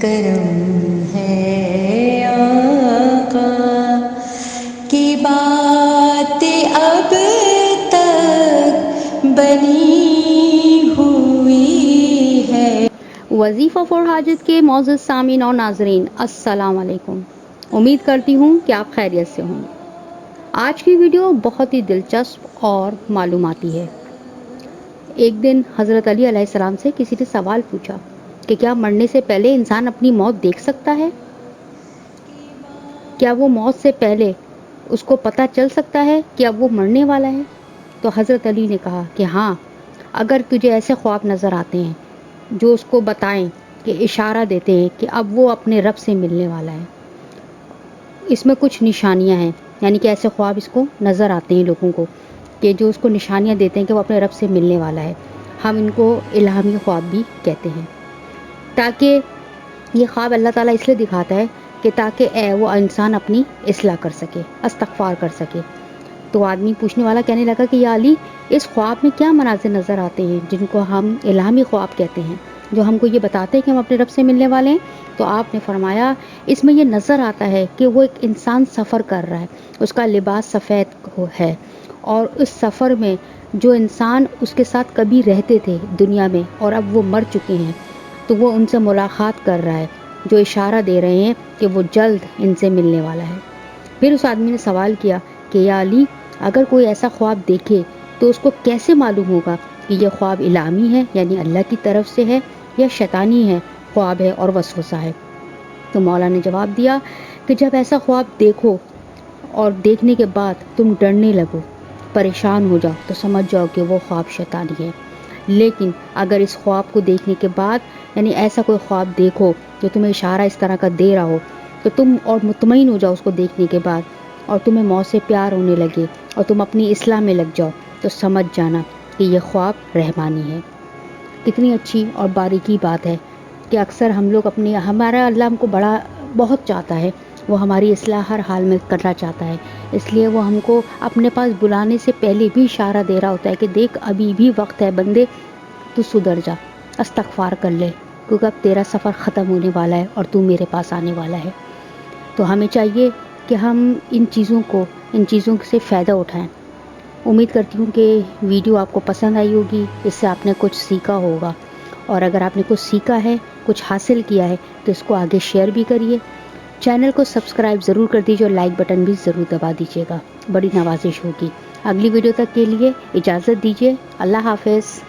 کرم ہے آقا کی بات اب تک بنی ہوئی ہے۔ وظیفہ فور حاجت کے معزز سامعین اور ناظرین، السلام علیکم۔ امید کرتی ہوں کہ آپ خیریت سے ہوں گے۔ آج کی ویڈیو بہت ہی دلچسپ اور معلوماتی ہے۔ ایک دن حضرت علی علیہ السلام سے کسی نے سوال پوچھا کہ کیا مرنے سے پہلے انسان اپنی موت دیکھ سکتا ہے؟ کیا وہ موت سے پہلے اس کو پتہ چل سکتا ہے کہ اب وہ مرنے والا ہے؟ تو حضرت علی نے کہا کہ ہاں، اگر تجھے ایسے خواب نظر آتے ہیں جو اس کو بتائیں کہ اشارہ دیتے ہیں کہ اب وہ اپنے رب سے ملنے والا ہے، اس میں کچھ نشانیاں ہیں، یعنی کہ ایسے خواب اس کو نظر آتے ہیں لوگوں کو کہ جو اس کو نشانیاں دیتے ہیں کہ وہ اپنے رب سے ملنے والا ہے، ہم ان کو الہامی خواب بھی کہتے ہیں۔ تاکہ یہ خواب اللہ تعالیٰ اس لیے دکھاتا ہے کہ تاکہ وہ انسان اپنی اصلاح کر سکے، استغفار کر سکے۔ تو آدمی پوچھنے والا کہنے لگا کہ یا علی، اس خواب میں کیا مناظر نظر آتے ہیں جن کو ہم الہامی خواب کہتے ہیں، جو ہم کو یہ بتاتے ہیں کہ ہم اپنے رب سے ملنے والے ہیں؟ تو آپ نے فرمایا اس میں یہ نظر آتا ہے کہ وہ ایک انسان سفر کر رہا ہے، اس کا لباس سفید ہے، اور اس سفر میں جو انسان اس کے ساتھ کبھی رہتے تھے دنیا میں اور اب وہ مر چکے ہیں، تو وہ ان سے ملاقات کر رہا ہے، جو اشارہ دے رہے ہیں کہ وہ جلد ان سے ملنے والا ہے۔ پھر اس آدمی نے سوال کیا کہ یا علی، اگر کوئی ایسا خواب دیکھے تو اس کو کیسے معلوم ہوگا کہ یہ خواب الہامی ہے، یعنی اللہ کی طرف سے ہے، یا شیطانی ہے، خواب ہے اور وسوسہ ہے؟ تو مولا نے جواب دیا کہ جب ایسا خواب دیکھو اور دیکھنے کے بعد تم ڈرنے لگو، پریشان ہو جاؤ، تو سمجھ جاؤ کہ وہ خواب شیطانی ہے۔ لیکن اگر اس خواب کو دیکھنے کے بعد، یعنی ایسا کوئی خواب دیکھو جو تمہیں اشارہ اس طرح کا دے رہا ہو، تو تم اور مطمئن ہو جاؤ اس کو دیکھنے کے بعد، اور تمہیں موت سے پیار ہونے لگے اور تم اپنی اصلاح میں لگ جاؤ، تو سمجھ جانا کہ یہ خواب رحمانی ہے۔ کتنی اچھی اور باریکی بات ہے کہ اکثر ہم لوگ ہمارا اللہ ہم کو بہت چاہتا ہے، وہ ہماری اصلاح ہر حال میں کرنا چاہتا ہے، اس لیے وہ ہم کو اپنے پاس بلانے سے پہلے بھی اشارہ دے رہا ہوتا ہے کہ دیکھ ابھی بھی وقت ہے بندے، تو سدھر جا، استغفار کر لے، کیونکہ اب تیرا سفر ختم ہونے والا ہے اور تو میرے پاس آنے والا ہے۔ تو ہمیں چاہیے کہ ہم ان چیزوں سے فائدہ اٹھائیں۔ امید کرتی ہوں کہ ویڈیو آپ کو پسند آئی ہوگی، اس سے آپ نے کچھ سیکھا ہوگا، اور اگر آپ نے کچھ سیکھا ہے، کچھ حاصل کیا ہے، تو اس کو آگے شیئر بھی کریے۔ چینل کو سبسکرائب ضرور کر دیجیے اور لائک بٹن بھی ضرور دبا دیجیے گا، بڑی نوازش ہوگی۔ اگلی ویڈیو تک کے لیے اجازت دیجیے، اللہ حافظ۔